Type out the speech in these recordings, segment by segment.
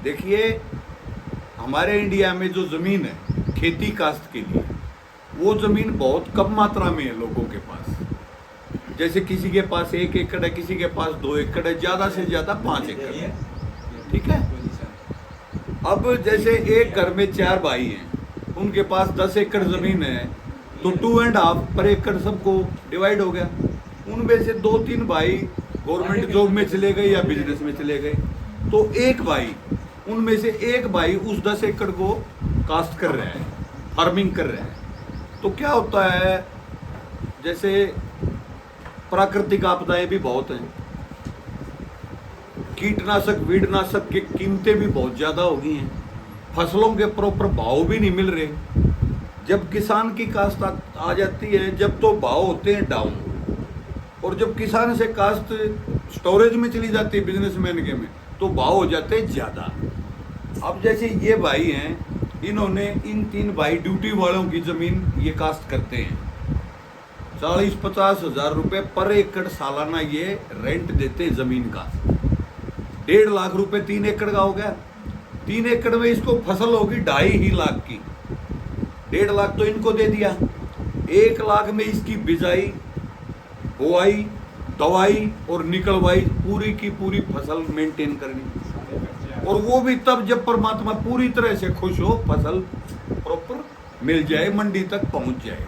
देखिए, हमारे इंडिया में जो ज़मीन है खेती काश्त के लिए, वो ज़मीन बहुत कम मात्रा में है लोगों के पास। जैसे किसी के पास 1 एकड़ है, किसी के पास 2 एकड़ है, ज़्यादा से ज़्यादा 5 एकड़ है। ठीक है। अब जैसे एक घर में 4 भाई हैं, उनके पास 10 एकड़ ज़मीन है, तो 2.5 पर एकड़ सबको डिवाइड हो गया। उनमें से 2-3 भाई गवर्नमेंट जॉब में चले गए या बिजनेस में चले गए, तो एक भाई, उनमें से एक भाई उस 10 एकड़ को कास्ट कर रहा है, फार्मिंग कर रहा है। तो क्या होता है, जैसे प्राकृतिक आपदाएं भी बहुत हैं, कीटनाशक वीडनाशक की कीमतें भी बहुत ज़्यादा हो गई हैं, फसलों के प्रॉपर भाव भी नहीं मिल रहे। जब किसान की काश्त आ जाती है, जब तो भाव होते हैं डाउन, और जब किसान से काश्त स्टोरेज में चली जाती है बिजनेसमैन के में, तो भाव हो जाते हैं ज़्यादा। अब जैसे ये भाई हैं, इन्होंने इन 3 भाई ड्यूटी वालों की ज़मीन ये काश्त करते हैं, 40-50 हज़ार रुपये पर एकड़ सालाना ये रेंट देते हैं ज़मीन का। 1.5 लाख रुपए 3 एकड़ का हो गया। 3 एकड़ में इसको फसल होगी 2.5 लाख की। 1.5 लाख तो इनको दे दिया, 1 लाख में इसकी बिजाई, बुआई, दवाई और निकलवाई, पूरी की पूरी फसल मेंटेन करनी। और वो भी तब जब परमात्मा पूरी तरह से खुश हो, फसल प्रॉपर मिल जाए, मंडी तक पहुंच जाए।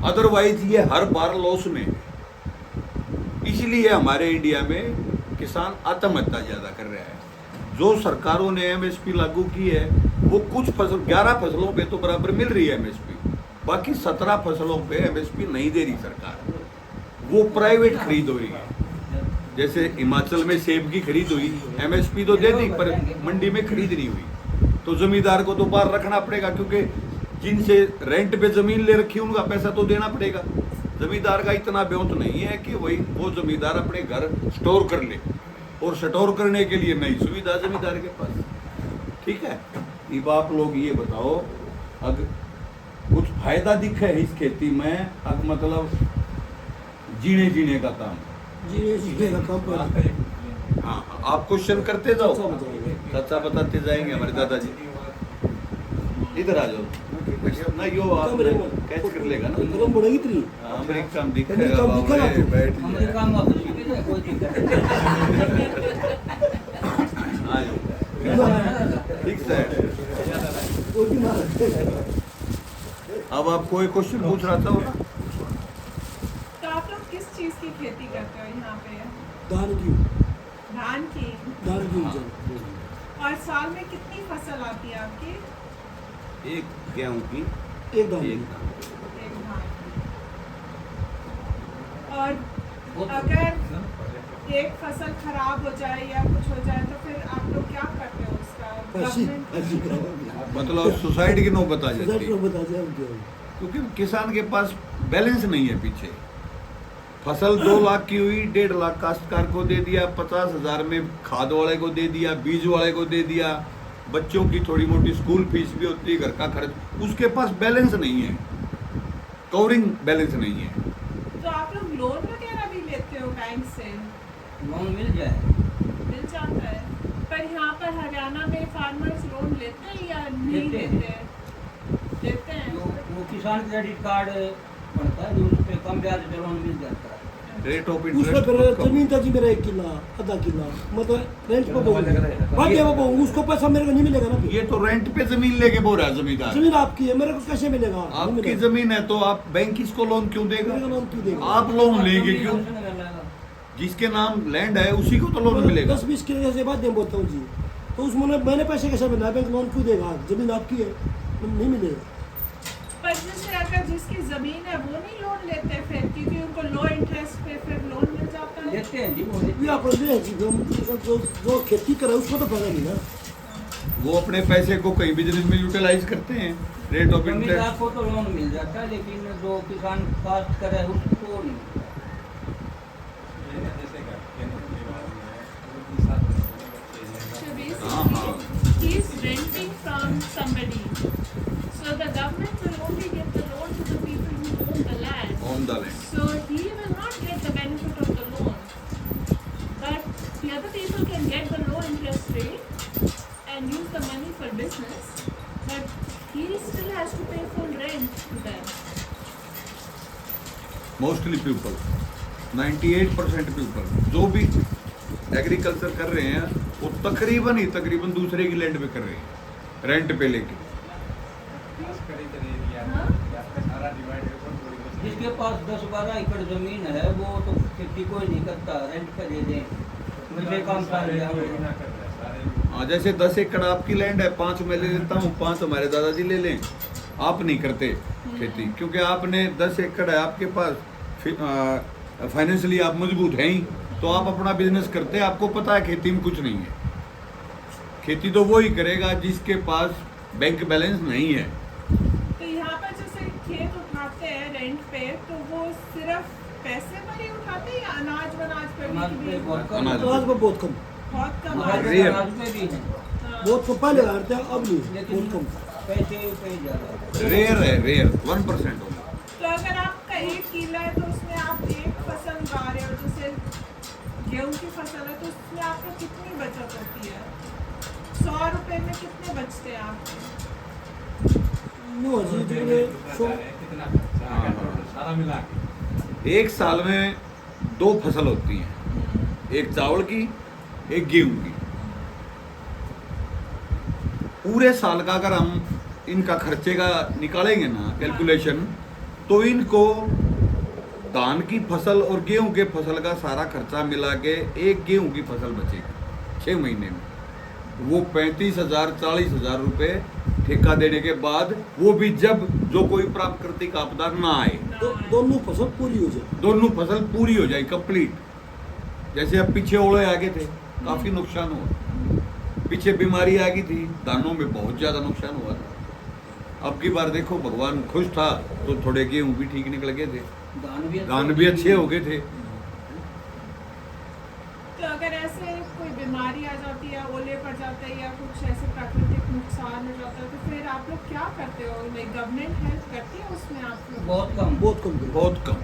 अदरवाइज ये हर बार लॉस में है। इसलिए हमारे इंडिया में किसान आत्महत्या ज़्यादा कर रहा है। जो सरकारों ने एमएसपी लागू की है, वो कुछ फसल 11 फसलों पे तो बराबर मिल रही है एमएसपी, बाकी 17 फसलों पे एमएसपी नहीं दे रही सरकार, वो प्राइवेट खरीद हो रही है। जैसे हिमाचल में सेब की खरीद हुई, एमएसपी तो दे दी पर मंडी में खरीद नहीं हुई, तो जमींदार को तो बाहर रखना पड़ेगा, क्योंकि जिनसे रेंट पे ज़मीन ले रखी उनका पैसा तो देना पड़ेगा। जमींदार का इतना ब्योंत नहीं है कि वो जमींदार अपने घर स्टोर कर ले, और स्टोर करने के लिए नई सुविधा जमींदार के पास। ठीक है। अब आप लोग ये बताओ, अगर कुछ फायदा दिखे है इस खेती में, अब मतलब जीने का काम, जीने का काम। हाँ, आप क्वेश्चन करते जाओ, सच्चा बताते जाएंगे हमारे दादाजी। इधर आ जाओ ना, यो आप कैच कर लेगा ना, कलम बढ़ेगी तेरी। अमेरिका में दिखेगा, बैठ ठीक है। अब आप कोई क्वेश्चन पूछ रहा था ना? तो आप लोग किस चीज की खेती करते हो यहाँ पे? धान की और साल में कितनी फसल आती है आपकी? एक गेहूं की, एक धान। एक धान की। और अगर एक फसल खराब हो जाए या कुछ हो जाए, तो फिर आप लोग क्या करते हो उसका? मतलब सोसाइटी की नौबत आ जाती है, बता दिया, क्योंकि किसान के पास बैलेंस नहीं है। पीछे फसल 2 लाख की हुई, 1.5 लाख काश्तकार को दे दिया, 50 हज़ार में खाद वाले को दे दिया, बीज वाले को दे दिया, बच्चों की थोड़ी मोटी स्कूल फीस भी होती है, घर का खर्च, उसके पास बैलेंस नहीं है, कवरिंग बैलेंस नहीं है। तो आप लोग लोन वगैरह भी लेते हो बैंक से? लोन मिल जाता है, पर यहाँ पर हरियाणा में फार्मर्स लोन लेते हैं या नहीं लेते हैं? वो किसान क्रेडिट कार्ड बनता है, जो उस पे कम ब्याज पे लोन मिल जाता है। रेट ऑफ उसमें इंटरेस्ट फिर जमीन था जी मेरा 1 किला, आधा किला, मतलब रेंट पे बाकी उसको पैसा मेरे को नहीं मिलेगा ना। ये तो रेंट पे जमीन लेके बोल रहा है जमींदार। जमीन आपकी है, मेरे को कैसे मिलेगा? आपकी जमीन है तो आप बैंक इसको लोन क्यों देगा? मेरे को लोन क्यों देगा? आप लोन लेंगे क्यों? जिसके नाम लैंड है उसी को तो लोन मिलेगा। 10-20 किलो से बात नहीं बोलता हूँ जी, तो उसमें मैंने पैसे कैसे बनाया? बैंक लोन क्यों देगा? जमीन आपकी है, नहीं मिलेगा। पर जैसे अगर जिसकी जमीन है वो नहीं लोन लेते फिर, क्योंकि उनको लो इंटरेस्ट पे फिर लोन मिल जाता है। लेते हैं जी, वो लेते ये आप ले जी, जो खेती करे उसको तो फायदा नहीं ना। वो अपने पैसे को कहीं बिजनेस में यूटिलाइज करते हैं। रेट ऑफ जमींदार इंटरेस्ट को तो लोन मिल जाता है, लेकिन जो किसान काश्त करे उसको नहीं। He is renting from somebody, so the government will only give the loan to the people who own the land. On the land. So he will not get the benefit of the loan, but the other people can get the low interest rate mostly people 98% people जो भी agriculture कर रहे हैं वो तकरीबन दूसरे की land पे कर रहे हैं, रेंट पे लेके। जिसके पास 10-12 एकड़ जमीन है वो तो खेती कोई नहीं करता, रेंट पे दे दें, मुझे काम सारे हाँ, जैसे 10 एकड़ आपकी लैंड है, 5 मैं ले लेता हूँ, 5 हमारे दादाजी ले लें। आप नहीं करते खेती क्योंकि आपने 10 एकड़ है आपके पास, फाइनेंशियली आप मजबूत हैं ही, तो आप अपना बिजनेस करते हैं। आपको पता है खेती में कुछ नहीं है। खेती तो वो ही करेगा जिसके पास बैंक बैलेंस नहीं है। तो यहाँ पर जैसे खेत उठाते हैं रेंट पे, तो वो सिर्फ पैसे पर ही उठाते हैं या अनाज वनाज पर अनाज भी? पे बहुत कम, अनाज तो आज में बहुत कम, बहुत कम अनाज आता रेयर। है। अनाज पे भी है, हाँ। बहुत कम पहले लगाते हैं, अब नहीं, लेकिन बहुत कम। पैसे पे ज्यादा। रेयर है, रेयर 1% होगा। तो अगर आपका 1 किला है तो उसमें आप एक फसल उगा रहे हो, जैसे गेहूं की फसल है, तो उसमें आपको कितनी बचत होती है? 100 रुपए में कितने बचते हैं आपको? नो जी जितने सो एक साल में 2 फसल होती हैं, एक चावल की, एक गेहूं की। पूरे साल का अगर हम इनका खर्चे का निकालेंगे ना कैलकुलेशन, तो इनको धान की फसल और गेहूं के फसल का सारा खर्चा मिला के एक गेहूं की फसल बचेगी 6 महीने में। वो 35,000 40,000 रुपए ठेका देने के बाद, वो भी जब जो कोई प्राकृतिक आपदा ना आए, दोनों फसल पूरी हो जाए। दोनों फसल पूरी हो जाए कंप्लीट। जैसे अब पीछे ओले आ गए थे, काफी नुकसान हुआ। पीछे बीमारी आ गई थी, दानों में बहुत ज्यादा नुकसान हुआ था। अब की बार देखो भगवान खुश था तो थोड़े गेहूं भी ठीक निकल गए थे, धान भी अच्छे हो गए थे। तो अगर ऐसे कोई बीमारी आ जाती है, ओले पड़ जाते हैं या कुछ ऐसे प्राकृतिक नुकसान हो जाता है, तो फिर आप लोग क्या करते हो? लाइक गवर्नमेंट हेल्प करती है उसमें आप लोग? बहुत कम, बहुत कम, बहुत कम।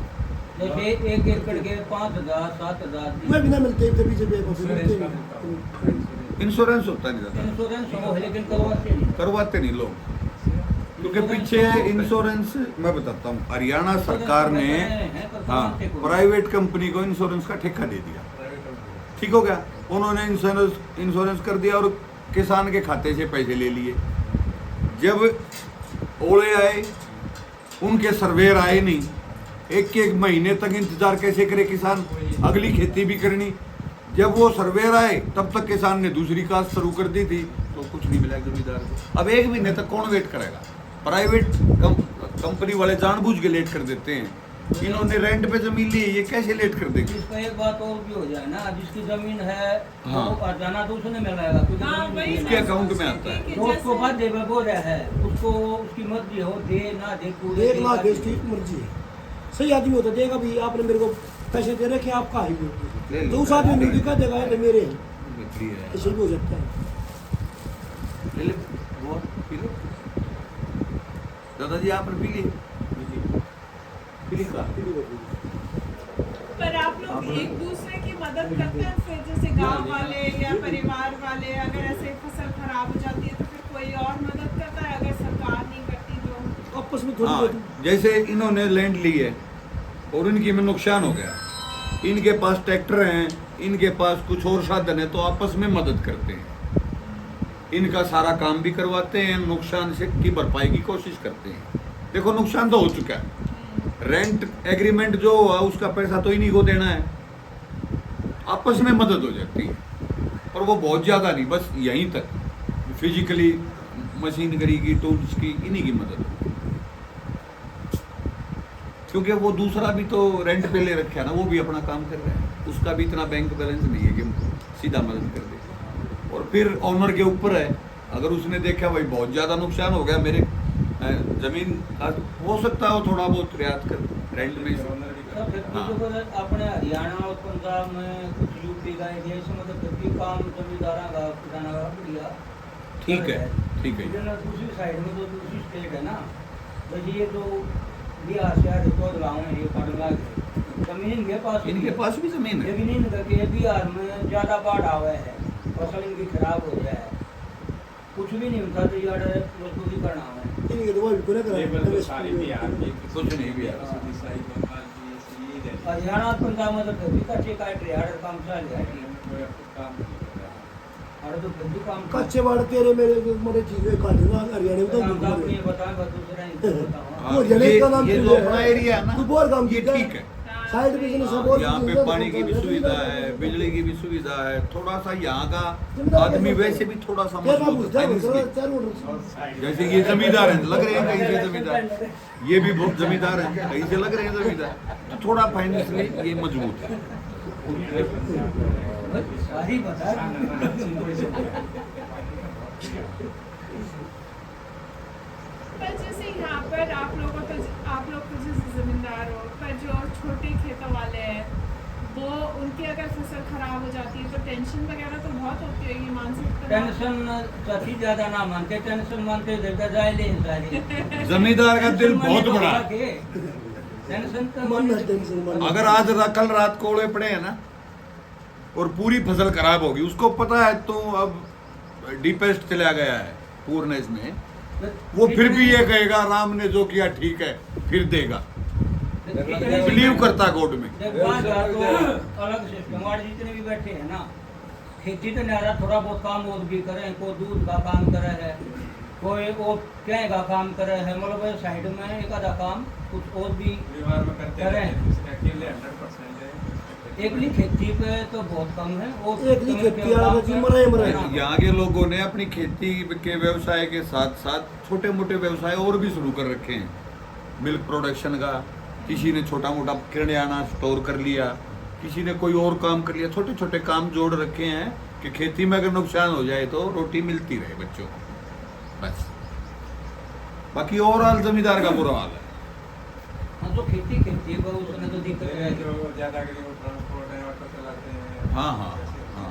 जैसे 1 एकड़ के 5,000 7,000 मैं बिना मिलते ही तभी जब एक इंश्योरेंस होता नहीं था, इंश्योरेंस हो लेकिन करवाते नहीं। करवाते नहीं लोग, क्योंकि पीछे इंश्योरेंस मैं बताता हूँ, हरियाणा सरकार ने हाँ प्राइवेट कंपनी को इंश्योरेंस का ठेका दे दिया। ठीक हो गया, उन्होंने इंश्योरेंस कर दिया और किसान के खाते से पैसे ले लिए। जब ओले आए, उनके सर्वेयर आए नहीं, एक महीने तक इंतजार कैसे करे किसान, अगली खेती भी करनी। जब वो सर्वेयर आए तब तक किसान ने दूसरी काश्त शुरू कर दी थी, तो कुछ नहीं मिला जमींदार को। अब 1 महीने तक कौन वेट करेगा? प्राइवेट कंपनी वाले जानबूझ के लेट कर देते हैं। इन्होंने रेंट पे जमीन ली है, ये कैसे लेट कर देंगे? इसका एक बात और भी हो जाए ना, जिसकी जमीन है हाँ। वो जाना तो उसने मिलेगा, क्योंकि हाँ, जमीन वही उसकी उसके है। अकाउंट में आता है। जो उसको बाद दे बोल रहा है, उसको उसकी मर्जी हो, दे ना दे, पूरे एक लाख देश की मर्जी है। सही आदमी होता देगा भाई, आपने मेरे को पैसे दे रखे, आपका है ले वो। लो। तो उस आदमी ने दिखा देगा ये तो मेरे हैं, बिक्री है। ऐसे भी हो सकता है। ले ले, वो पी लो। दादाजी आपने पी ली? पी ली का? पर आप लोग एक दूसरे की मदद करते हैं फिर, जैसे गांव वाले या परिवार वाले, अगर ऐसे फसल खराब हो जाती है तो फिर कोई और मदद करता है, अगर सरकार नहीं करती तो? आपस में थोड़ी हाँ, बहुत जैसे इन्होंने लैंड ली है और इनकी में नुकसान हो गया, इनके पास ट्रैक्टर हैं, इनके पास कुछ और साधन है, तो आपस में मदद करते हैं। इनका सारा काम भी करवाते हैं, नुकसान से की भरपाई की कोशिश करते हैं। देखो नुकसान तो हो चुका है, रेंट एग्रीमेंट जो हुआ उसका पैसा तो इन्हीं को देना है। आपस में मदद हो जाती है, और वो बहुत ज़्यादा नहीं, बस यहीं तक फिजिकली मशीनरी की, टूल्स की, इन्हीं की मदद। क्योंकि वो दूसरा भी तो रेंट पे ले रखा है ना, वो भी अपना काम कर रहा है, उसका भी इतना बैंक बैलेंस नहीं है कि सीधा मदद कर दे। और फिर ऑनर के ऊपर है, अगर उसने देखा भाई बहुत ज़्यादा नुकसान हो गया मेरे जमीन का, हो सकता है वो थोड़ा बहुत रियायत कर रेंट में। हाँ। अपने हरियाणा और पंजाब में कुछ यूपी का एरिया से मतलब कि काम जमींदारा का किसाना का बढ़िया ठीक है, ठीक है। इधर दूसरी साइड में तो दूसरी स्टेट है ना, तो ये तो बिहार से आगे तो गाँव है, ये पड़ला जमीन इनके पास, इनके पास भी जमीन है, लेकिन इनके बिहार में ज़्यादा बाढ़ आवा है, फसल इनकी खराब हो जाए, कुछ भी नहीं होता, तो यार मजदूरी करना है। इनके तो वो भी पूरा करा कुछ नहीं भी है। हरियाणा पंजाब में तो फिर भी कच्चे काट रहे हर काम चल रहा है हर तो फिर भी काम कच्चे बाड़ तेरे मेरे चीजें काटना हरियाणा में तो काम बिल्कुल नहीं नहीं। बताएगा दूसरा नहीं बताओ वो हरियाणा का नाम ये तुझे तो है। अपना एरिया है ना, तू बहुत काम ये किया है। ठीक है। साइड बिजनेस है हाँ, बहुत यहाँ पे बिजनेस पानी की भी है, सुविधा है, बिजली की भी सुविधा है, थोड़ा सा यहाँ का आदमी वैसे भी थोड़ा सा क्या बाबू मजबूत है जाओ फाइनेंस चार में। मोटर जैसे ये जमींदार हैं, लग रहे हैं कहीं से जमींदार, ये भी बहुत जमींदार हैं, कहीं से लग रहे हैं जमींदार, तो थोड़ा फाइनेंशियली ये मजबूत है। सारी बता पर जैसे यहाँ पर आप लोग तो जैसे जमींदार हो, पर जो छोटे खेतों वाले हैं वो उनकी अगर फसल खराब हो जाती है तो टेंशन वगैरह तो बहुत होती होगी, मानसिक तनाव। टेंशन काफी ज्यादा ना मानते टेंशन मानते देता जाए ले सारी जमींदार का दिल बहुत बड़ा है। टेंशन तो मन है टेंशन मन। अगर आज कल रात कोड़े पड़े हैं ना और पूरी फसल खराब होगी, उसको पता है तो अब डीपेस्ट चला गया है पूर्णेस में, वो फिर भी ये कहेगा राम ने जो किया ठीक है, फिर देगा, बिलीव करता गॉड में। तो अलग सिस्टम और जितने भी बैठे हैं ना खेती तो न्यारा थोड़ा बहुत काम और भी करें, कोई दूध का काम करे है, कोई वो क्या का काम करे है, मतलब साइड में एक आधा काम कुछ और भी करें। एकली खेती पे तो बहुत कम है और एकली खेती वाला जी मरे ही मरे। यहाँ के लोगों ने अपनी खेती के व्यवसाय के साथ साथ छोटे मोटे व्यवसाय और भी शुरू कर रखे हैं, मिल्क प्रोडक्शन का, किसी ने छोटा मोटा किराना स्टोर कर लिया, किसी ने कोई और काम कर लिया, छोटे छोटे काम जोड़ रखे हैं कि खेती में अगर नुकसान हो जाए तो रोटी मिलती रहे बच्चों को, बस। बाकी ओवरऑल जमींदार का बुरा हाल है। हाँ तो खेती है उसमें तो दिक्कत है। हाँ हाँ हाँ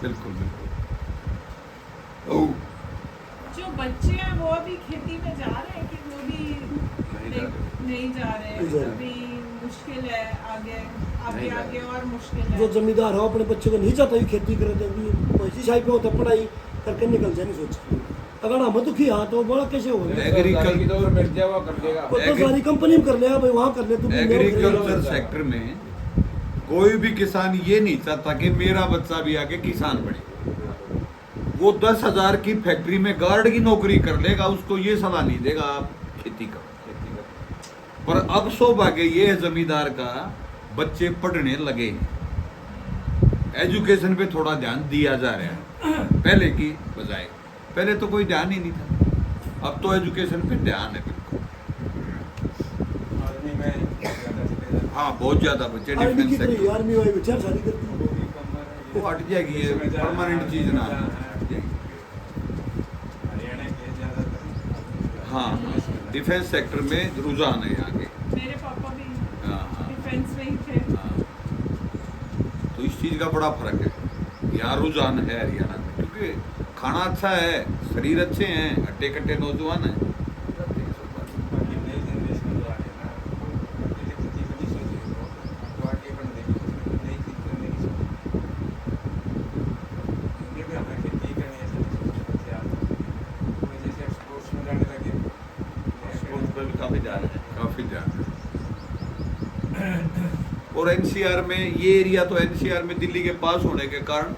बिल्कुल बिल्कुल। ओह, जो बच्चे हैं वो अभी खेती में जा रहे हैं कि वो भी नहीं जा रहे हैं? अभी मुश्किल है, आगे आगे आगे और मुश्किल जो है। जमींदार हो अपने बच्चों को नहीं चाहता कि खेती करे तो इसी साइड पे होता पढ़ाई करके निकल जाए, नहीं सोच। अगर हम दुखी हाँ तो बड़ा कैसे होगा? वो तो सारी कंपनी में कर ले भाई, वहाँ कर ले तू। एग्रीकल्चर सेक्टर में कोई भी किसान ये नहीं चाहता कि मेरा बच्चा भी आके किसान बने। वो 10,000 की फैक्ट्री में गार्ड की नौकरी कर लेगा, उसको ये सलाह नहीं देगा आप खेती करो। पर अब सौभाग्य ये है जमींदार का, बच्चे पढ़ने लगे हैं, एजुकेशन पे थोड़ा ध्यान दिया जा रहा है पहले की बजाय। पहले तो कोई ध्यान ही नहीं था, अब तो एजुकेशन पे ध्यान है बिल्कुल। हाँ बहुत ज्यादा बच्चे आर्मी डिफेंस की तरह सेक्टर, आर्मी वाली बच्चा शादी करती वो हट जाएगी, ये परमानेंट चीज ना हट जाएगी। हाँ डिफेंस सेक्टर में रुझान है यहाँ के। मेरे पापा भी हाँ हाँ डिफेंस में ही थे। हाँ। तो इस चीज का बड़ा फर्क है, यहाँ रुझान है हरियाणा में, क्योंकि खाना अच्छा है, शरीर अच्छे हैं, हट्टे कट्टे नौजवान हैं। काफी ध्यान है। और एनसीआर में ये एरिया तो एनसीआर में दिल्ली के पास होने के कारण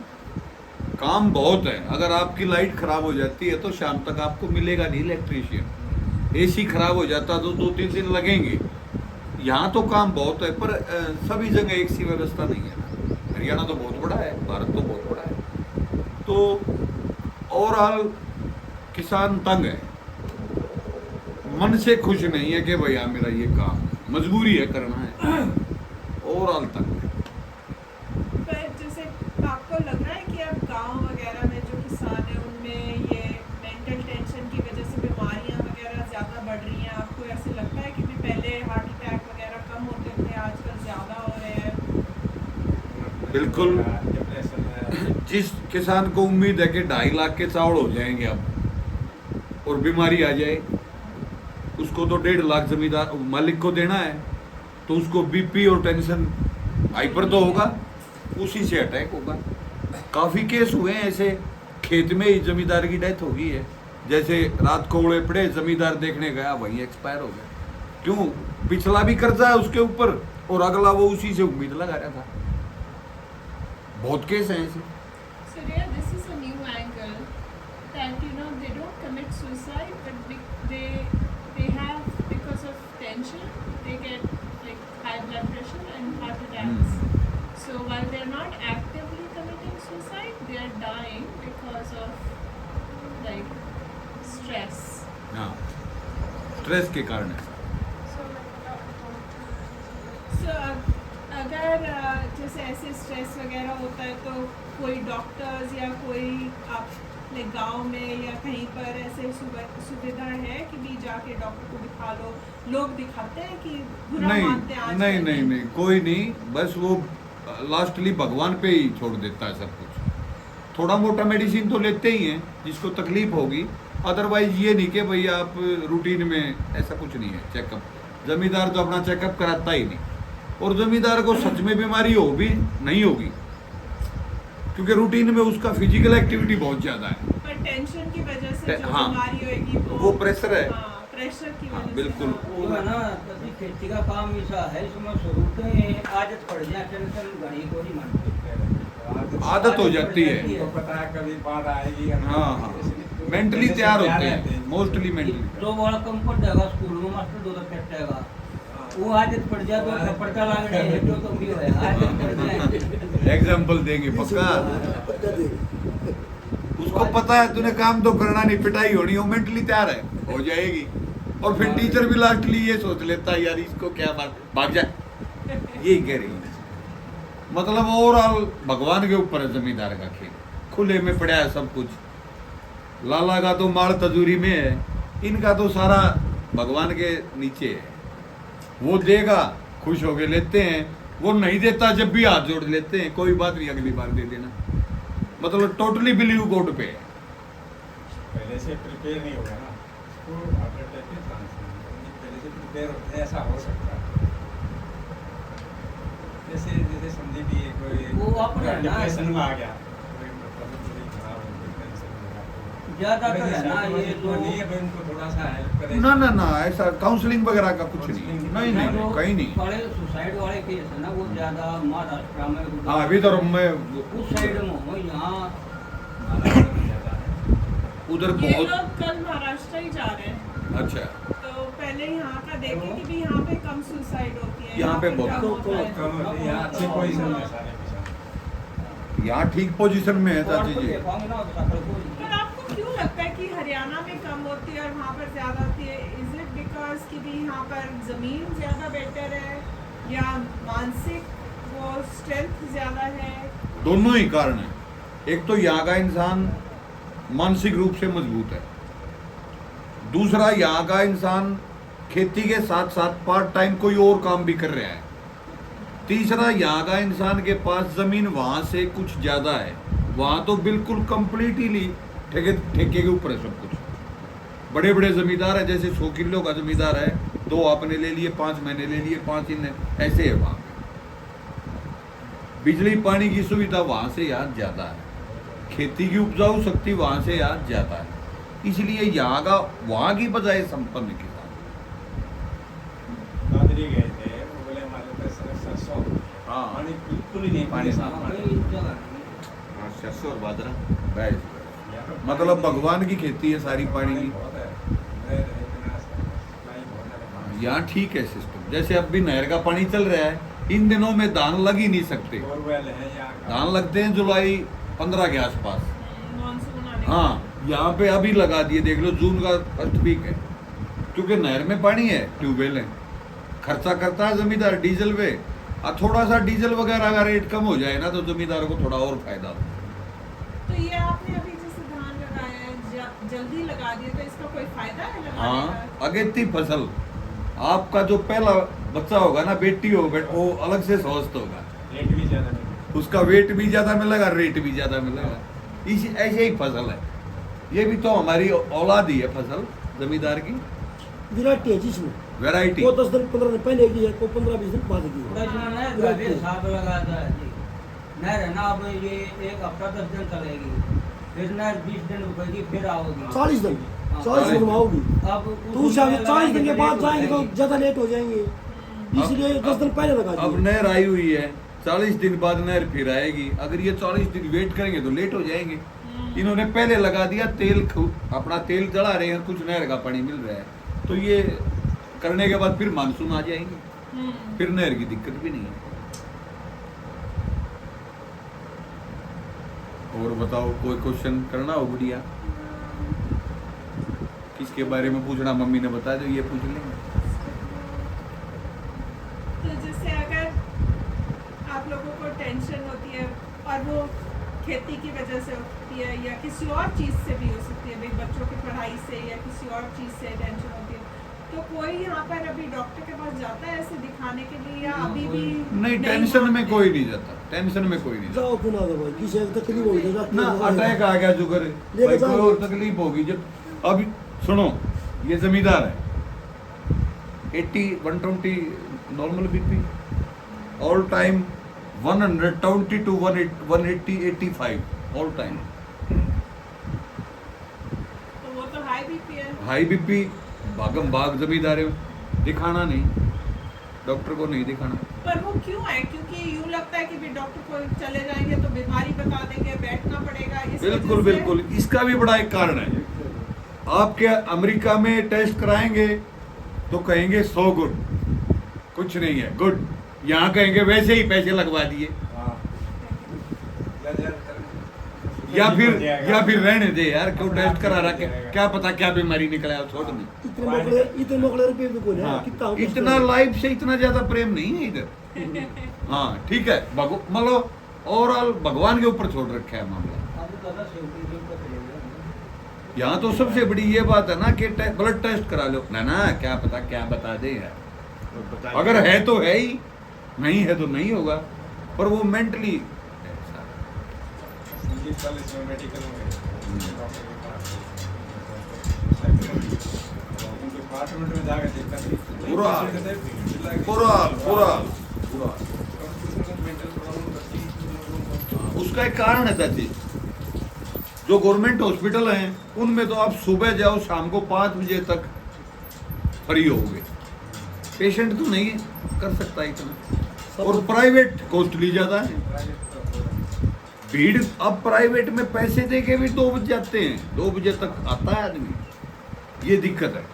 काम बहुत है। अगर आपकी लाइट खराब हो जाती है तो शाम तक आपको मिलेगा नहीं इलेक्ट्रीशियन। एसी खराब हो जाता तो 2-3 दिन लगेंगे। यहाँ तो काम बहुत है, पर सभी जगह एक सी व्यवस्था नहीं है ना। हरियाणा तो बहुत बड़ा है, भारत तो बहुत बड़ा है, तो ओवरऑल किसान तंग है, मन से खुश नहीं है कि भैया मेरा ये काम मजबूरी है करना है, ओवरऑल तंग है। पर जैसे आपको लग रहा है कि अब गांव वगैरह में जो किसान है उनमें ये मेंटल टेंशन की वजह से बीमारियां वगैरह ज़्यादा बढ़ रही हैं? आपको ऐसे लगता है कि भी पहले हार्ट अटैक वगैरह कम होते थे, आजकल ज़्यादा हो रहे हैं? बिल्कुल। जिस किसान को उम्मीद है कि 2.5 लाख के चावल हो जाएंगे अब और बीमारी आ जाए, उसको तो 1.5 लाख जमींदार मालिक को देना है, तो उसको बीपी और टेंशन हाइपर तो होगा, उसी से अटैक होगा। काफ़ी केस हुए हैं ऐसे, खेत में ही जमींदार की डेथ हो गई है। जैसे रात को उड़े पड़े, जमींदार देखने गया, वहीं एक्सपायर हो गया। क्यों? पिछला भी कर्जा है उसके ऊपर और अगला वो उसी से उम्मीद लगा रहा था। बहुत केस हैं ऐसे। So yeah, this is a new angle that they don't commit suicide, but they have, because of tension, they get like high blood pressure and heart attacks. So while they're not actively committing suicide, they are dying because of like stress. हाँ, stress के कारण है। So अगर जैसे ऐसे stress वगैरह होता है तो कोई डॉक्टर्स या कोई आप गांव में या कहीं पर ऐसे सुविधा है कि भी जाके डॉक्टर को दिखा लो? लोग दिखाते हैं कि बुरा मानते हैं आजकल? नहीं, कोई नहीं, बस वो लास्टली भगवान पे ही छोड़ देता है सब कुछ। थोड़ा मोटा मेडिसिन तो लेते ही हैं जिसको तकलीफ होगी, अदरवाइज ये नहीं कि भाई आप रूटीन में, ऐसा कुछ नहीं है। चेकअप जमींदार तो अपना चेकअप कराता ही नहीं, और जमींदार को सच में बीमारी हो भी नहीं होगी, क्योंकि रूटीन में उसका फिजिकल एक्टिविटी बहुत ज्यादा है। पर टेंशन की वजह से जो हाँ, बीमारी होगी वो प्रेशर है। हाँ, प्रेशर की हाँ, वजह बिल्कुल। से। वो है ना, तभी खेती का काम ऐसा है, इसमें शुरू से आदत पड़ जाए, टेंशन घड़ी को नहीं मानते, आदत हो जाती है। तो पता है कभी बात आएगी। हाँ, मेंटली तैयार होते हैं, मोस्टली मेंटली। जो बड़ा कम पड़ जाएगा स्कूल में, मास्टर दो कटेगा, वो आदत पड़ जाए तो थप्पड़ लागने है, तो भी है आदत पड़ जाए। एग्जाम्पल देंगे पक्का। उसको पता है तूने काम तो करना नहीं, पिटाई होनी, वो मेंटली तैयार है, हो जाएगी। और फिर टीचर भी लास्टली ये सोच लेता है यार इसको क्या बात, भाग जाए, यही कह रही है। मतलब ओवरऑल भगवान के ऊपर है जमींदार का खेल, खुले में पड़ा है सब कुछ। लाला का तो माल तजूरी में है, इनका तो सारा भगवान के नीचे है। वो देगा, खुश होके लेते हैं, वो नहीं देता जब भी हाथ जोड़ लेते हैं, कोई बात नहीं अगली बार दे देना। मतलब टोटली बिलीव गॉड पे है। पहले से प्रिपेयर नहीं होगा ना, तो हार्ट अटैक के चांस नहीं, पहले से प्रिपेयर होते हैं, ऐसा हो सकता है। जैसे समझे कि कोई वो अपना डिप्रेशन में आ गया, कोई मतलब थोड़ी खराब हो गई, टेंशन में आ गया, ज्यादातर है ना ये तो नहीं है, उनको थोड़ा सा हेल्प करें। ना ऐसा काउंसलिंग वगैरह का कुछ नहीं, नहीं कहीं नहीं। बड़े सुसाइड वाले केस है ना, वो ज्यादा महाराष्ट्र में, हाँ, अभी तो मैं उस साइड में हूँ यहाँ, उधर ये बहुत। लोग कल महाराष्ट्र ही जा रहे हैं, अच्छा, तो पहले यहाँ का देखें कि भी यहाँ पे कम सुसाइड होती है, यहाँ पे कम बहुत होता है। कम होती है, यहाँ अच्छी पोजीशन में सारे किसान। यहाँ ठीक पोजीशन में है चाची जी। पर आपको क्यों लगता है कि हरियाणा में कम होती है और वहाँ पर ज्यादा होती है? इज इट बिकॉज कि भी यहाँ पर जमीन ज्यादा बेटर है, या मानसिक वो स्ट्रेंथ ज्यादा है? दोनों ही कारण है। एक तो यहाँ का इंसान मानसिक रूप से मजबूत है, दूसरा यहाँ का इंसान खेती के साथ साथ पार्ट टाइम कोई और काम भी कर रहा है, तीसरा यहाँ का इंसान के पास जमीन वहां से कुछ ज्यादा है। वहां तो बिल्कुल कंप्लीटली ठेके के ऊपर है सब कुछ। बड़े बड़े जमींदार है, जैसे 100 किलो का जमींदार है, 2 आपने ले लिए, 5 मैंने ले लिए, 5 इन्हें, ऐसे है वहां पे। बिजली पानी की सुविधा वहां से यहाँ ज्यादा है, खेती की उपजाऊ शक्ति वहां से यहाँ ज्यादा है, इसलिए यहाँ का वहां की बजाय संपन्न किसान। दादरी गए थे, वो बोले हमारे पास सरसों, हाँ, पानी बिल्कुल ही नहीं, पानी साफ सरसों और बाजरा बैस, मतलब भगवान की खेती है सारी पानी की। बहुत है, इतना सप्लाई बहुत है। यहाँ ठीक है सिस्टम, जैसे अब भी नहर का पानी चल रहा है, इन दिनों में धान लग ही नहीं सकते। बोरवेल है यहाँ का। धान लगते हैं जुलाई 15 के आसपास। मानसून आने हाँ, यहाँ पे अभी लगा दिए, देख लो जून का फर्स्ट वीक है, क्योंकि नहर में पानी है, ट्यूबवेल है। खर्चा करता है जमींदार डीजल पे, और थोड़ा सा डीजल वगैरह का रेट कम हो जाए ना तो जमींदार को थोड़ा और फायदा हो। तो ये आपने अभी जैसे धान लगाया है, जल्दी लगा दिया, तो इसका कोई फायदा है लगाने हाँ, का? अगेती फसल, आपका जो पहला बच्चा होगा ना, बेटी हो वो अलग से स्वस्थ होगा, रेट भी ज़्यादा नहीं। उसका वेट भी ज्यादा मिलेगा, रेट भी ज्यादा मिलेगा। इस ऐसे ही फसल है, ये भी तो हमारी औलाद ही है फसल जमींदार की, वैरायटी है जिसमें वैरायटी। वो 10 दिन 15 दिन पहले की है, को 15-20 दिन बाद की थोड़ा है। इसमें नहर का हिसाब लगाता है जी। नहर है ना, अब ये 1 हफ्ता 10 दिन चलेगी, फिर नहर 20 दिन रुकेगी, फिर आओगी 40 दिन 40 दिन में आओगी। अब तो उस हिसाब से 40 दिन के बाद जाएंगे तो ज्यादा लेट हो जाएंगे। इसलिए 10 दिन पहले लगा अब दिए। नहर आई हुई है, 40 दिन बाद नहर फिर आएगी। अगर ये 40 दिन वेट करेंगे तो लेट हो जाएंगे। इन्होंने पहले लगा दिया, अपना तेल जला रहे हैं, कुछ नहर का पानी मिल रहा है, तो ये करने के बाद फिर मानसून आ जाएंगे, फिर नहर की दिक्कत भी नहीं है। और बताओ, कोई क्वेश्चन करना हो बढ़िया, किसके बारे में पूछना, मम्मी ने बता दो, ये पूछ लेंगे। तो जैसे अगर आप लोगों को टेंशन होती है और वो खेती की वजह से होती है या किसी और चीज़ से भी हो सकती है, भाई बच्चों की पढ़ाई से या किसी और चीज़ से टेंशन होती है, तो कोई यहाँ पर अभी डॉक्टर के पास जाता है ऐसे दिखाने के लिए या अभी भी नहीं, टेंशन में कोई नहीं जाता, टेंशन में कोई नहीं जाता। जाओ क्यों ना दो भाई, किसी को तकलीफ हो जाएगा ना अटैक आ गया शुगर, लेके भाई कोई जाओ। और तकलीफ होगी। जब अभी सुनो, ये जमींदार है, 80 120 normal BP, all time 120 to 180 85 all time. तो वो तो हाई बीपी है। हाई बीपी भागम भाग जमींदार है, दिखाना नहीं, डॉक्टर को नहीं दिखाना। पर वो क्यों है? क्योंकि यूं लगता है कि भी डॉक्टर को चले जाएंगे तो बीमारी बता देंगे, बैठना पड़ेगा, इस बिल्कुल वजह से- बिल्कुल, इसका भी बड़ा एक कारण है। आपके अमेरिका में टेस्ट कराएंगे तो कहेंगे 100 गुड, कुछ नहीं है गुड, यहाँ कहेंगे वैसे ही पैसे लगवा दिए, हाँ। या फिर रहने दे यार, क्यों टेस्ट करा रहा है, क्या पता क्या बीमारी निकला है, छोड़ दे। इतने मोकले रुपए भी कोई नहीं, हाँ, कितना हो इतना लाइफ से इतना ज्यादा प्रेम नहीं है इधर। हाँ ठीक है, मतलब ओवरऑल भगवान के ऊपर छोड़ रखा है मामला। अब दादा सेफ्टी के ऊपर चलेगा। यहाँ तो सबसे बड़ी ये बात है ना कि ब्लड टेस्ट करा लो ना, क्या पता क्या बता दे यार, अगर है तो है ही, नहीं है तो नहीं होगा, पर वो मेंटली मेडिकल में डॉक्टर के पास उनके अपार्टमेंट में जाकर देखता थी पूरा मेंटल प्रॉब्लम उसका एक कारण है चाची, जो गवर्नमेंट हॉस्पिटल हैं उनमें तो आप सुबह जाओ शाम को 5 बजे तक फ्री होगे, पेशेंट तो नहीं कर सकता इतना, और प्राइवेट कॉस्टली ज्यादा है, भीड़। अब प्राइवेट में पैसे दे के भी 2 बज जाते हैं, 2 बजे तक आता है आदमी, ये दिक्कत है।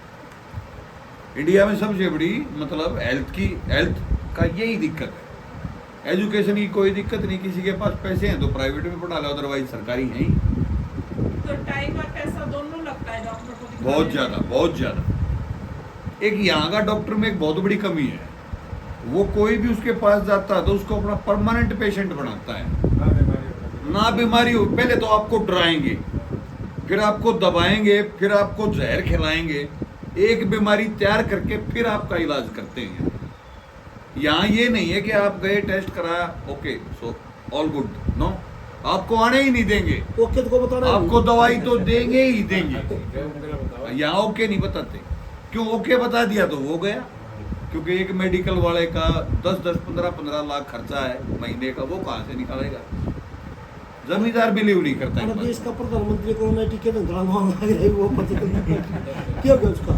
इंडिया में सबसे बड़ी मतलब हेल्थ का यही दिक्कत है। एजुकेशन की कोई दिक्कत नहीं, किसी के पास पैसे हैं तो प्राइवेट में पढ़ा लो, अदरवाइज सरकारी है ही। तो टाइम और पैसा दोनों लगता है डॉक्टर को दिखाने बहुत में। ज्यादा, बहुत ज्यादा। एक यहाँ का डॉक्टर में एक बहुत बड़ी कमी है, वो कोई भी उसके पास जाता है तो उसको अपना परमानेंट पेशेंट बनाता है। ना बीमारी हो, पहले तो आपको डराएंगे, फिर आपको दबाएंगे, फिर आपको जहर खिलाएंगे, एक बीमारी तैयार करके फिर आपका इलाज करते हैं। यहाँ ये नहीं है कि आप गए टेस्ट कराया, okay so all good, no, आपको आने ही नहीं देंगे, ओके तो को बताना आपको दवाई तो देंगे ही देंगे। यहाँ ओके नहीं बताते, क्यों? ओके बता दिया तो हो गया, क्योंकि एक मेडिकल वाले का 10-15 लाख खर्चा है महीने का, वो कहाँ से निकालेगा? जमींदार बिलीव नहीं करता हमारे है। देश का प्रधानमंत्री कोरोना टीके तो धड़ा मांग रहा है, वो पता नहीं क्या क्या उसका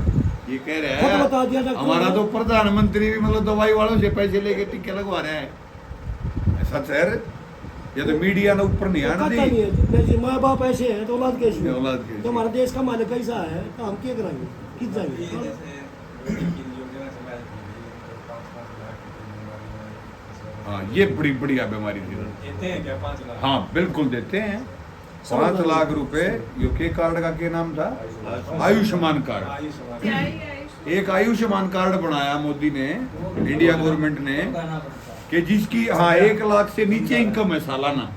ये कह रहे खुद बता दिया हैं डॉक्टर हमारा ने। तो प्रधानमंत्री भी मतलब दवाई वालों से पैसे लेके टीके लगवा रहे हैं, ऐसा सर ये तो मीडिया ने ऊपर नहीं आने पता नहीं दी। है, नहीं, माँ बाप ऐसे हैं तो औलाद कैसी है? औलाद कैसी है? जो हमारे देश का मालिक ऐसा है तो हम क्या कराएंगे, किस जाएंगे? हाँ, ये बड़ी बढ़िया बीमारी थी। देते हैं क्या 5 लाख? हाँ बिल्कुल देते हैं, 5 लाख रुपए। यूके कार्ड का क्या नाम था? आयुष्मान कार्ड। आयुष्मान क्या ही है इसमें? एक आयुष्मान कार्ड बनाया मोदी ने, इंडिया गवर्नमेंट ने, कहना पड़ता है। कि जिसकी 1 लाख से नीचे इनकम है सालाना,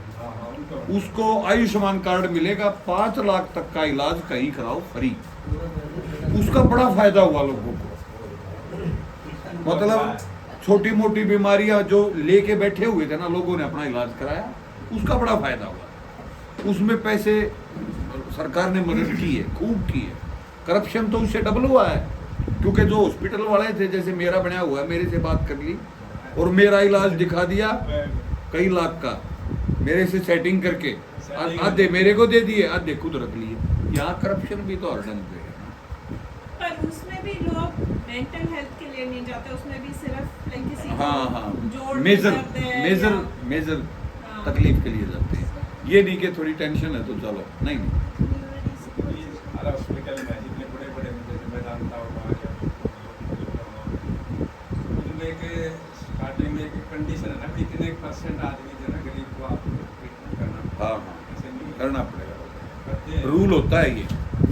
उसको आयुष्मान कार्ड मिलेगा, 5 लाख तक का इलाज कहीं कराओ फ्री। उसका बड़ा फायदा हुआ लोगों को, मतलब छोटी मोटी बीमारियां जो लेके बैठे हुए थे ना, लोगों ने अपना इलाज कराया, उसका बड़ा फायदा हुआ। उसमें पैसे सरकार ने मदद की है, खूब की है। करप्शन तो उससे डबल हुआ है, क्योंकि जो हॉस्पिटल वाले थे, जैसे मेरा बनाया हुआ है, मेरे से बात कर ली और मेरा इलाज दिखा दिया कई लाख का, मेरे से सेटिंग करके आधे मेरे को दे दिए, आधे खुद रख लिए। यहाँ करप्शन भी तो हर ढंग पे है। पर उसमें भी लोग मेंटल हेल्थ के लिए नहीं जाते, उसमें भी सिर्फ लाइक किसी को हाँ हाँ जोड़ में मेजर दर्द है मेजर या- मेजर हाँ। तकलीफ के लिए जाते हैं। ये नहीं कि थोड़ी टेंशन है तो चलो, नहीं नहीं। हर हॉस्पिटल में जितने बड़े बड़े जैसे मेदांता हुआ या उनमें एक स्टार्टिंग में एक कंडीशन है ना कि इतने % आदमी जो है ना गरीब को आपको ट्रीटमेंट करना हाँ हाँ ऐसे नहीं करना पड़ेगा, करते हैं। रूल होता है ये।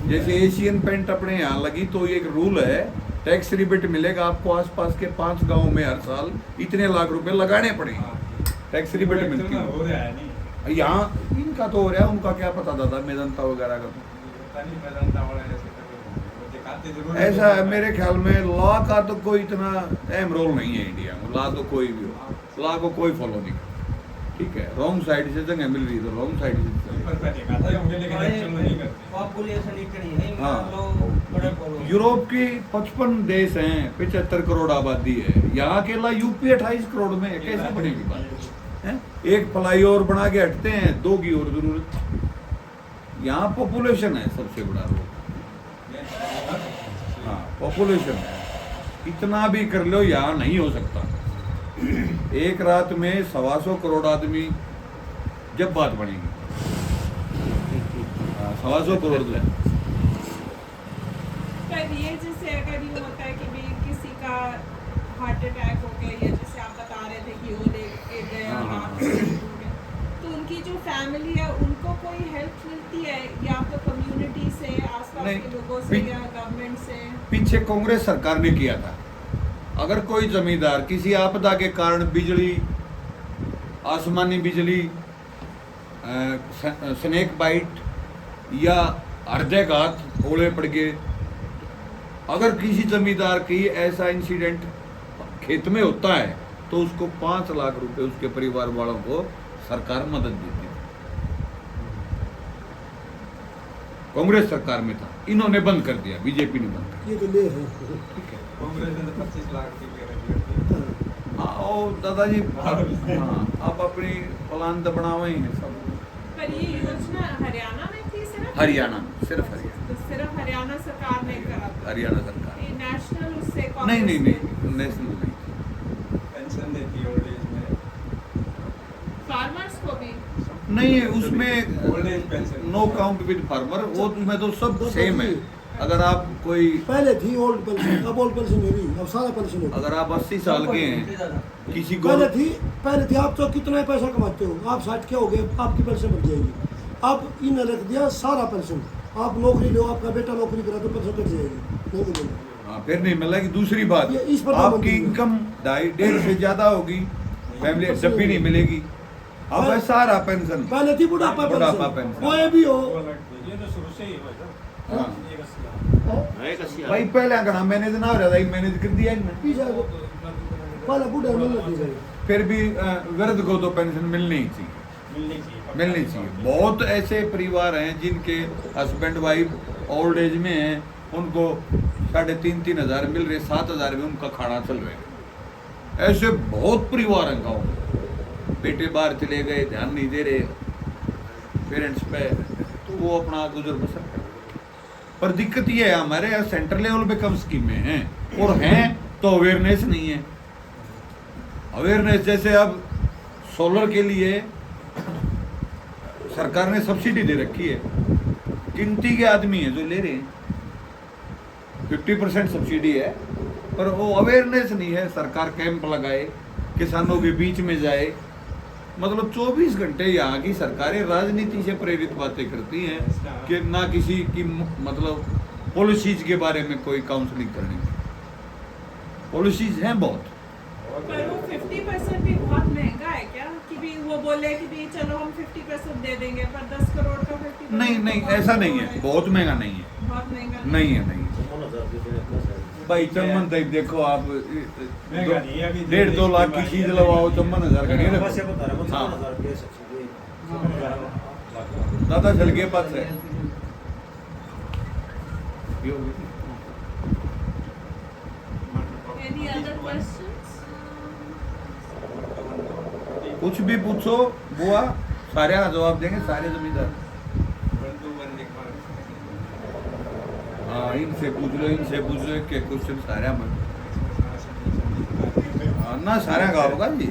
जैसे एशियन पेंट अपने यहाँ लगी तो ये एक रूल है, टैक्स रिबेट मिलेगा आपको आसपास के 5 गांव में हर साल इतने लाख रुपए लगाने पड़ेंगे, हाँ, टैक्स वो रिबेट actual मिलती में हो है। रहा है नहीं, यहाँ इनका तो हो रहा है, उनका क्या पता दादा मेदंता वगैरह का तो। पता नहीं मेदांता वाला ऐसे कर रहे होंगे, वो दिखाते जरूर हैं। ऐसा है मेरे ख्याल में, लॉ का तो कोई इतना अहम रोल नहीं है इंडिया में। लॉ तो कोई भी हो, लॉ को कोई फॉलो नहीं करता, ठीक है। रॉन्ग साइड से जगह मिल रही है तो रॉन्ग साइड से पेपर पे दिखाते होंगे लेकिन actual में नहीं करते। पॉपुलेशन इतनी है, हाँ। लोग बड़े बोलो। यूरोप की 55 देश हैं, 75 करोड़ आबादी है, यहाँ अकेला यूपी 28 करोड़ में है, कैसे बनेगी बात है? एक फ्लाईओवर बना के हटते हैं, 2 की और जरूरत। यहाँ पॉपुलेशन है सबसे बड़ा रोग, हाँ पॉपुलेशन है। इतना भी कर लो यहाँ नहीं हो सकता। एक रात में 125 करोड़ आदमी जब बात बनेगी, 125 करोड़ तो है। पर ये जैसे अगर यूँ होता है कि भी किसी का हार्ट अटैक हो गया, या जैसे आप बता रहे थे कि वो लेके गए और हाँ, आप हाँ। हो गए, तो उनकी जो फैमिली है उनको कोई हेल्प मिलती है या तो कम्युनिटी से, आसपास नहीं, के लोगों से पी- या गवर्नमेंट से? पीछे कांग्रेस सरकार ने किया था, अगर कोई जमींदार किसी आपदा के कारण बिजली, आसमानी बिजली, स्नेक बाइट या हृदयघात, ओले पड़ गए, अगर किसी जमींदार की ऐसा इंसिडेंट खेत में होता है तो उसको 5 लाख रुपए उसके परिवार वालों को सरकार मदद देती है। कांग्रेस सरकार में था, इन्होंने बंद कर दिया, बीजेपी ने बंद कर ये तो ले है दिया। कांग्रेस ने तो 25 लाख की गारंटी रखी है। हाँ और दादाजी, हाँ आप अपनी प्लान तो बनावे ही हैं सब। पर ये योजना हरियाणा में थी सिर्फ? हरियाणा में, सिर्फ हरियाणा, तो सिर्फ हरियाणा सरकार ने करा था? हरियाणा सरकार। ये नेशनल उससे नहीं कांग्रेस नहीं ने- नहीं, नेशनल नहीं। पेंशन देती है ओल्ड एज में, फार्मर्स को भी? नहीं है उसमें, old age pension no count with farmer, वो उसमें तो सब सेम है। अगर आप कोई, पहले थी ओल्ड पेंशन, अब ओल्ड पेंशन नहीं रही, अब सारा पेंशन होगा। अगर आप 80 साल के हैं, किसी को पहले थी आप तो कितना पैसा कमाते हो, आप 60 के हो गए, आपकी पेंशन बढ़ जाएगी। अब इन्हें रख दिया सारा पेंशन, आप नौकरी लो, आपका बेटा नौकरी करा तो पेंशन कट जाएगी, नहीं मिलेगी। हाँ, फिर नहीं मिलेगी। दूसरी बात, ये इस पर आपकी पाबंदी है। इनकम 2.5 से ज्यादा होगी, फैमिली जब भी नहीं मिलेगी। अब है सारा पेंशन, पहले थी बुढ़ापा बुढ़ापा पेंशन, पेंशन। वो ये भी हो। वो अलग थी। ये तो शुरू से ही हुआ था। हाँ। ये रस्सी भाई पहले कहना मैनेज ना हो रहा था, मैनेज कर दिया इनने। पीछे को पहले बुढ़े मिल लगी जाएगी। फिर भी वृद्ध को तो पेंशन मिलनी ही चाहिए, मिलनी चाहिए, मिलनी चाहिए। बहुत ऐसे परिवार हैं जिनके हस्बैंड वाइफ ओल्ड एज में हैं, उनको 3,500 हज़ार मिल रहे, 7,000 में उनका खाना चल रहा है। ऐसे बहुत परिवार हैं गाँव में, बेटे बाहर चले गए, ध्यान नहीं दे रहे पेरेंट्स पे, तो वो अपना गुजर बसर कर रहे हैं। पर दिक्कत ये है, हमारे यहाँ सेंटर लेवल पे कम स्कीमें हैं, और हैं तो अवेयरनेस नहीं है। अवेयरनेस जैसे अब सोलर के लिए सरकार ने सब्सिडी दे रखी है, गिनती के आदमी हैं जो ले रहे हैं, 50% सब्सिडी है, पर वो अवेयरनेस नहीं है। सरकार कैंप लगाए, किसानों के बीच में जाए, मतलब 24 घंटे यहाँ की सरकारें राजनीति से प्रेरित बातें करती हैं कि ना किसी की मतलब पॉलिसीज के बारे में कोई काउंसलिंग करनी। पॉलिसीज हैं बहुत, पर वो 50% भी बहुत महंगा है क्या, कि भी वो बोले कि भी चलो हम 50% दे देंगे, पर 10 करोड़ का 50% नहीं नहीं ऐसा नहीं है, बहुत महंगा नहीं है, बहुत महंगा नहीं है, नहीं है। भाई चमन तक देखो आप, महंगा नहीं है, अभी 1.5-2 लाख की चीज लगाओ, 54,000 का नहीं रखो। हाँ दादा चल के पास है Any other questions? कुछ भी पूछो बुआ, सारे जवाब देंगे, सारे जमींदार। हाँ इनसे पूछ लो के क्वेश्चन सारे में हाँ, ना सारा का होगा जी।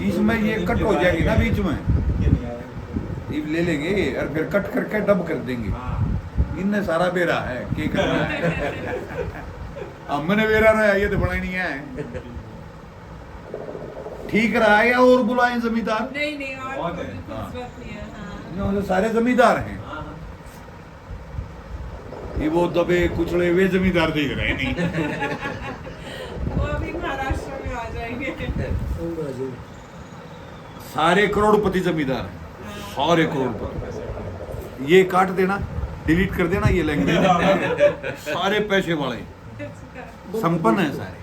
इसमें ये कट हो जाएगी ना बीच में, ये ले लेंगे और फिर कट करके डब कर देंगे। इनने सारा बेरा है क्या करना है। हमने बेरा रहा है, ये तो बना ही नहीं है। ठीक रहा है या और बुलाएं जमींदार? नहीं नहीं और बहुत है। कोई जरूरत नहीं है। हाँ ये सारे जमींदार हैं। ये वो दबे कुचले वे जमींदार दिख रहे हैं नहीं। वो अभी महाराष्ट्र में आ जाएंगे। सारे करोड़पति जमींदार हैं, सारे करोड़पति। ये काट देना, डिलीट कर देना ये लैंग्वेज। सारे पैसे वाले संपन्न है सारे।